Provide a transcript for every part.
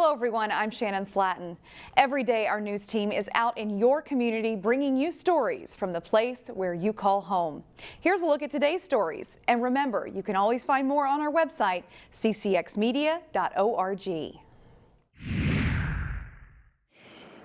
Hello everyone, I'm Shannon Slatton. Every day our news team is out in your community bringing you stories from the place where you call home. Here's a look at today's stories. And remember, you can always find more on our website, ccxmedia.org.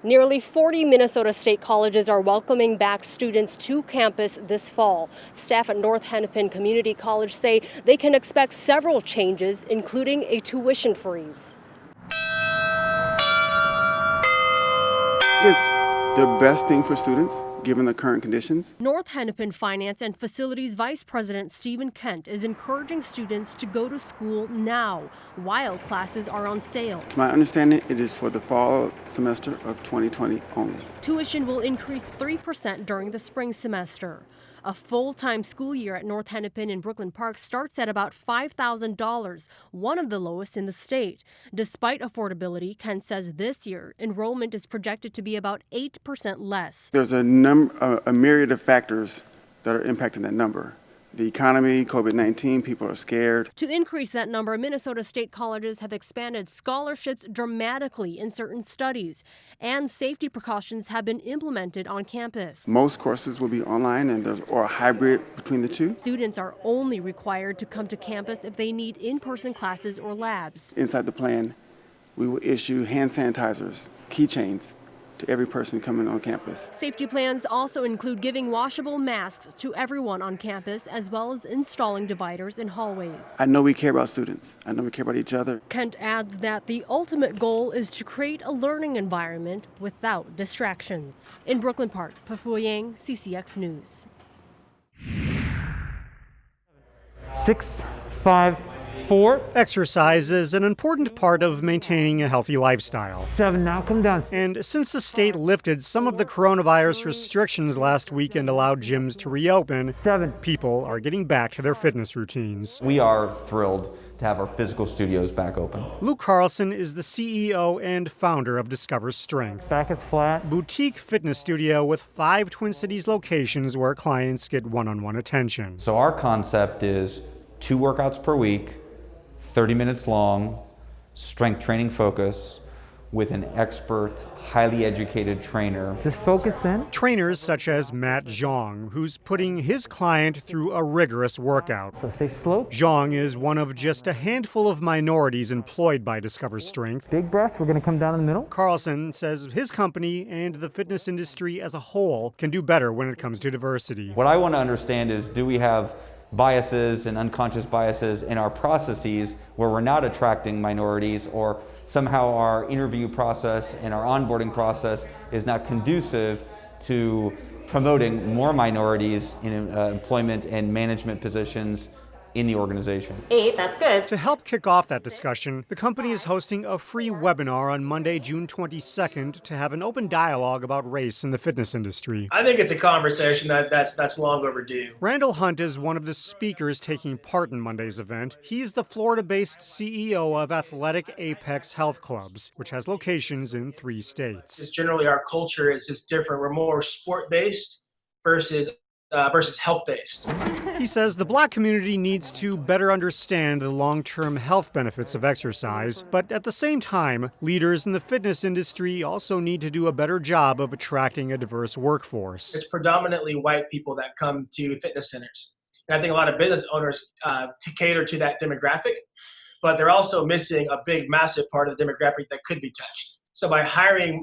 Nearly 40 Minnesota state colleges are welcoming back students to campus this fall. Staff at North Hennepin Community College say they can expect several changes, including a tuition freeze. It's the best thing for students, given the current conditions. North Hennepin Finance and Facilities Vice President Stephen Kent is encouraging students to go to school now, while classes are on sale. To my understanding, it is for the fall semester of 2020 only. Tuition will increase 3% during the spring semester. A full-time school year at North Hennepin in Brooklyn Park starts at about $5,000, one of the lowest in the state. Despite affordability, Kent says this year enrollment is projected to be about 8% less. There's a myriad of factors that are impacting that number. The economy, COVID-19, people are scared. To increase that number, Minnesota state colleges have expanded scholarships dramatically in certain studies, and safety precautions have been implemented on campus. Most courses will be online or a hybrid between the two. Students are only required to come to campus if they need in-person classes or labs. Inside the plan, we will issue hand sanitizers, keychains, to every person coming on campus. Safety plans also include giving washable masks to everyone on campus, as well as installing dividers in hallways. I know we care about students. I know we care about each other. Kent adds that the ultimate goal is to create a learning environment without distractions. In Brooklyn Park, PAFOUA Yang, CCX News. 6, 5, 4. Exercise is an important part of maintaining a healthy lifestyle. 7, now come down. And since the state lifted some of the coronavirus restrictions last week and allowed gyms to reopen, 7. people are getting back to their fitness routines. We are thrilled to have our physical studios back open. Luke CARLSON is the CEO and founder of Discover Strength, Back is flat. boutique fitness studio with 5 Twin Cities locations where clients get one-on-one attention. So our concept is 2 workouts per week, 30 minutes long, strength training focus, with an expert, highly educated trainer. Just focus in. Trainers such as Matt Zhang, who's putting his client through a rigorous workout. So stay slow. Zhang is one of just a handful of minorities employed by Discover Strength. Big breath. We're going to come down in the middle. CARLSON says his company and the fitness industry as a whole can do better when it comes to diversity. What I want to understand is, do we have biases and unconscious biases in our processes where we're not attracting minorities, or somehow our interview process and our onboarding process is not conducive to promoting more minorities in employment and management positions in the organization. 8, that's good. To help kick off that discussion, the company is hosting a free webinar on Monday, June 22nd to have an open dialogue about race in the fitness industry. I think it's a conversation that's long overdue. Randall Hunt is one of the speakers taking part in Monday's event. He's the Florida-based CEO of Athletic Apex Health Clubs, which has locations in 3 states. Just generally, our culture is just different. We're more sport-based versus health-based. He says the Black community needs to better understand the long-term health benefits of exercise, but at the same time, leaders in the fitness industry also need to do a better job of attracting a diverse workforce. It's predominantly white people that come to fitness centers. And I think a lot of business owners to cater to that demographic, but they're also missing a big, massive part of the demographic that could be touched. So by hiring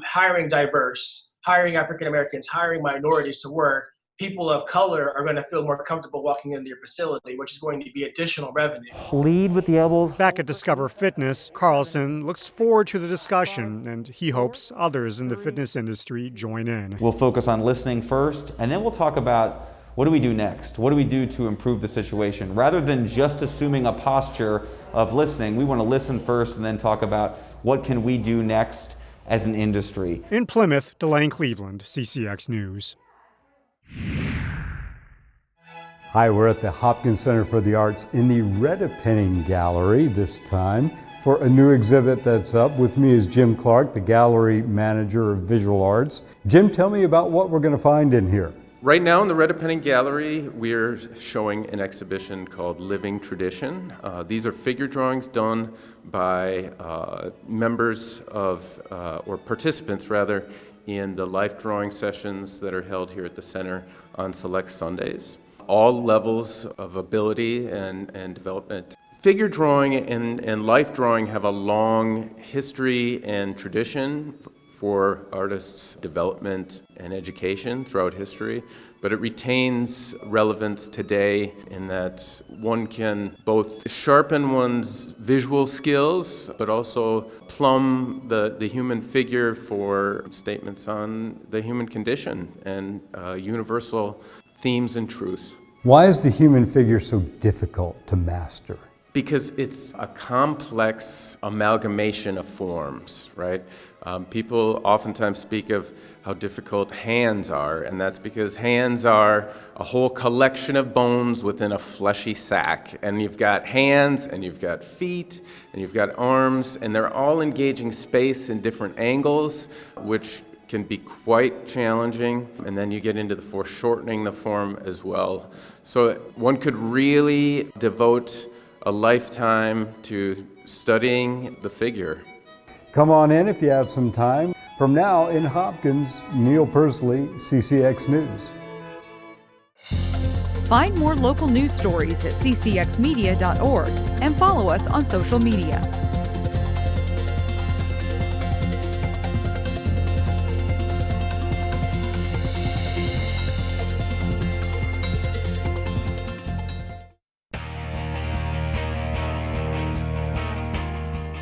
diverse, hiring African Americans, hiring minorities to work, people of color are going to feel more comfortable walking into your facility, which is going to be additional revenue. Lead with the elbows. Back at Discover Fitness, CARLSON looks forward to the discussion, and he hopes others in the fitness industry join in. We'll focus on listening first, and then we'll talk about what do we do next? What do we do to improve the situation? Rather than just assuming a posture of listening, we want to listen first and then talk about what can we do next as an industry. In Plymouth, Delane Cleveland, CCX News. Hi, we're at the Hopkins Center for the Arts in the Hennepin Gallery this time for a new exhibit that's up. With me is Jim Clark, the gallery manager of visual arts. Jim, tell me about what we're going to find in here. Right now in the Hennepin Gallery, we're showing an exhibition called Living Tradition. These are figure drawings done by members of, or participants rather, in the life drawing sessions that are held here at the center on select Sundays. All levels of ability and development. Figure drawing and life drawing have a long history and tradition for artists' development and education throughout history, but it retains relevance today in that one can both sharpen one's visual skills, but also plumb the human figure for statements on the human condition and universal themes and truths. Why is the human figure so difficult to master? Because it's a complex amalgamation of forms, right? People oftentimes speak of how difficult hands are, and that's because hands are a whole collection of bones within a fleshy sack. And you've got hands, and you've got feet, and you've got arms, and they're all engaging space in different angles, which can be quite challenging. And then you get into the foreshortening the form as well. So one could really devote a lifetime to studying the figure. Come on in if you have some time. From now in Hopkins, Neil Persley, CCX News. Find more local news stories at ccxmedia.org and follow us on social media.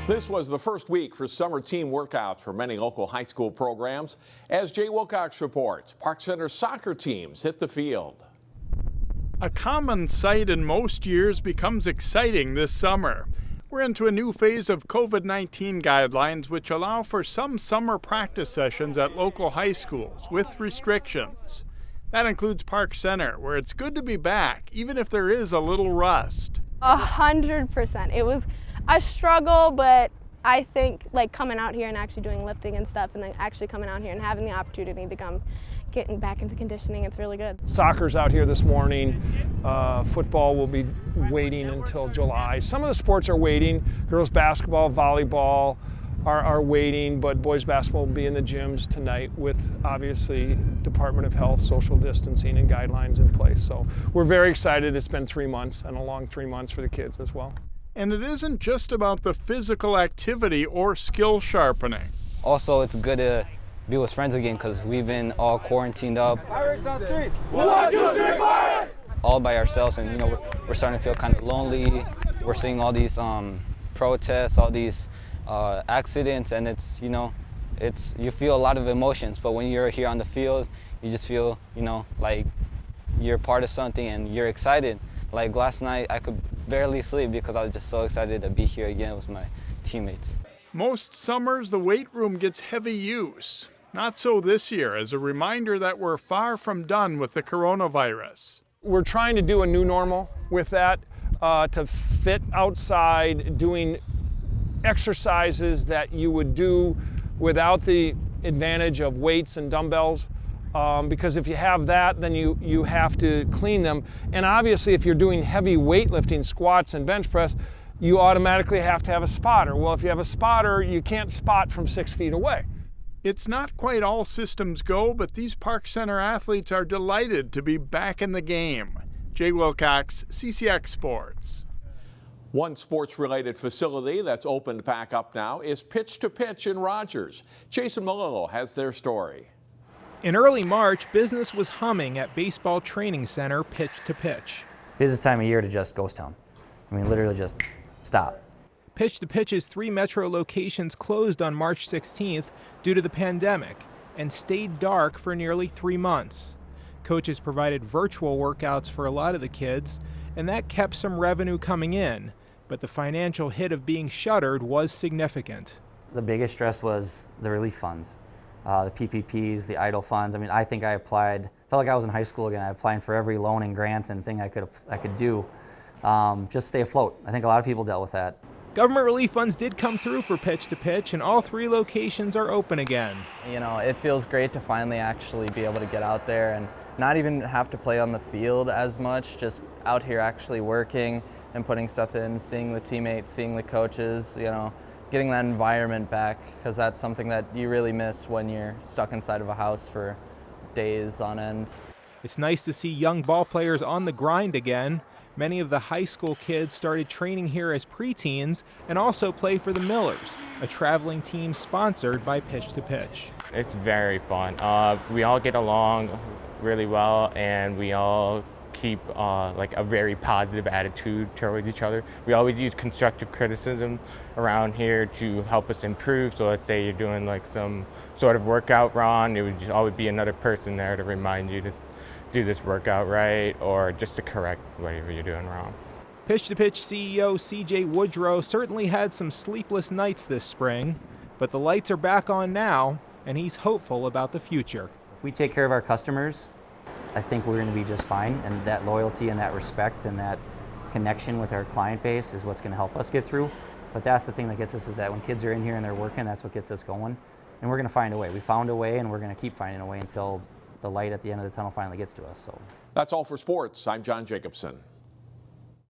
This was the first week for summer team workouts for many local high school programs. As Jay Wilcox reports, Park Center soccer teams hit the field. A common sight in most years becomes exciting this summer. We're into a new phase of COVID-19 guidelines which allow for some summer practice sessions at local high schools with restrictions. That includes Park Center, where it's good to be back, even if there is a little rust. 100%. It was a struggle, but I think like coming out here and actually doing lifting and stuff, and then actually coming out here and having the opportunity to come getting back into conditioning, it's really good. Soccer's out here this morning. Football will be waiting until July. Some of the sports are waiting. Girls basketball, volleyball are waiting, but boys basketball will be in the gyms tonight with obviously Department of Health, social distancing and guidelines in place. So we're very excited. It's been 3 months and a long 3 months for the kids as well. And it isn't just about the physical activity or skill sharpening. Also, it's good to be with friends again because we've been all quarantined up. 1, 2, 3, fire! All by ourselves, and we're starting to feel kind of lonely. We're seeing all these protests, all these accidents, and it's you feel a lot of emotions. But when you're here on the field, you just feel like you're part of something and you're excited. Like last night, I could barely sleep because I was just so excited to be here again with my teammates. Most summers, the weight room gets heavy use. Not so this year, as a reminder that we're far from done with the coronavirus. We're trying to do a new normal with that, to fit outside, doing exercises that you would do without the advantage of weights and dumbbells. Because if you have that, then you have to clean them. And obviously, if you're doing heavy weightlifting, squats and bench press, you automatically have to have a spotter. Well, if you have a spotter, you can't spot from 6 feet away. It's not quite all systems go, but these Park Center athletes are delighted to be back in the game. Jay Wilcox, CCX Sports. One sports-related facility that's opened back up now is Pitch to Pitch in Rogers. Jason Malillo has their story. In early March, business was humming at baseball training center Pitch to Pitch. Busiest time of year to just ghost town. I mean, literally just stop. Pitch to Pitch's 3 metro locations closed on March 16th due to the pandemic and stayed dark for nearly 3 months. Coaches provided virtual workouts for a lot of the kids, and that kept some revenue coming in, but the financial hit of being shuttered was significant. The biggest stress was the relief funds. The PPPs, the EIDL funds. I mean, I think I applied, felt like I was in high school again. I applied for every loan and grant and thing I could do, just stay afloat. I think a lot of people dealt with that. Government relief funds did come through for Pitch to Pitch, and all 3 locations are open again. You know, it feels great to finally actually be able to get out there and not even have to play on the field as much, just out here actually working and putting stuff in, seeing the teammates, seeing the coaches, you know, getting that environment back, because that's something that you really miss when you're stuck inside of a house for days on end. It's nice to see young ball players on the grind again. Many of the high school kids started training here as preteens and also play for the Millers, a traveling team sponsored by Pitch to Pitch. It's very fun. We all get along really well, and we all keep like a very positive attitude towards each other. We always use constructive criticism around here to help us improve. So let's say you're doing like some sort of workout wrong, it would just always be another person there to remind you to do this workout right, or just to correct whatever you're doing wrong. Pitch to Pitch CEO CJ Woodrow certainly had some sleepless nights this spring, but the lights are back on now, and he's hopeful about the future. If we take care of our customers, I think we're going to be just fine, and that loyalty and that respect and that connection with our client base is what's going to help us get through. But that's the thing that gets us, is that when kids are in here and they're working, that's what gets us going. And we're going to find a way. We found a way, and we're going to keep finding a way until the light at the end of the tunnel finally gets to us. So that's all for sports. I'm John Jacobson.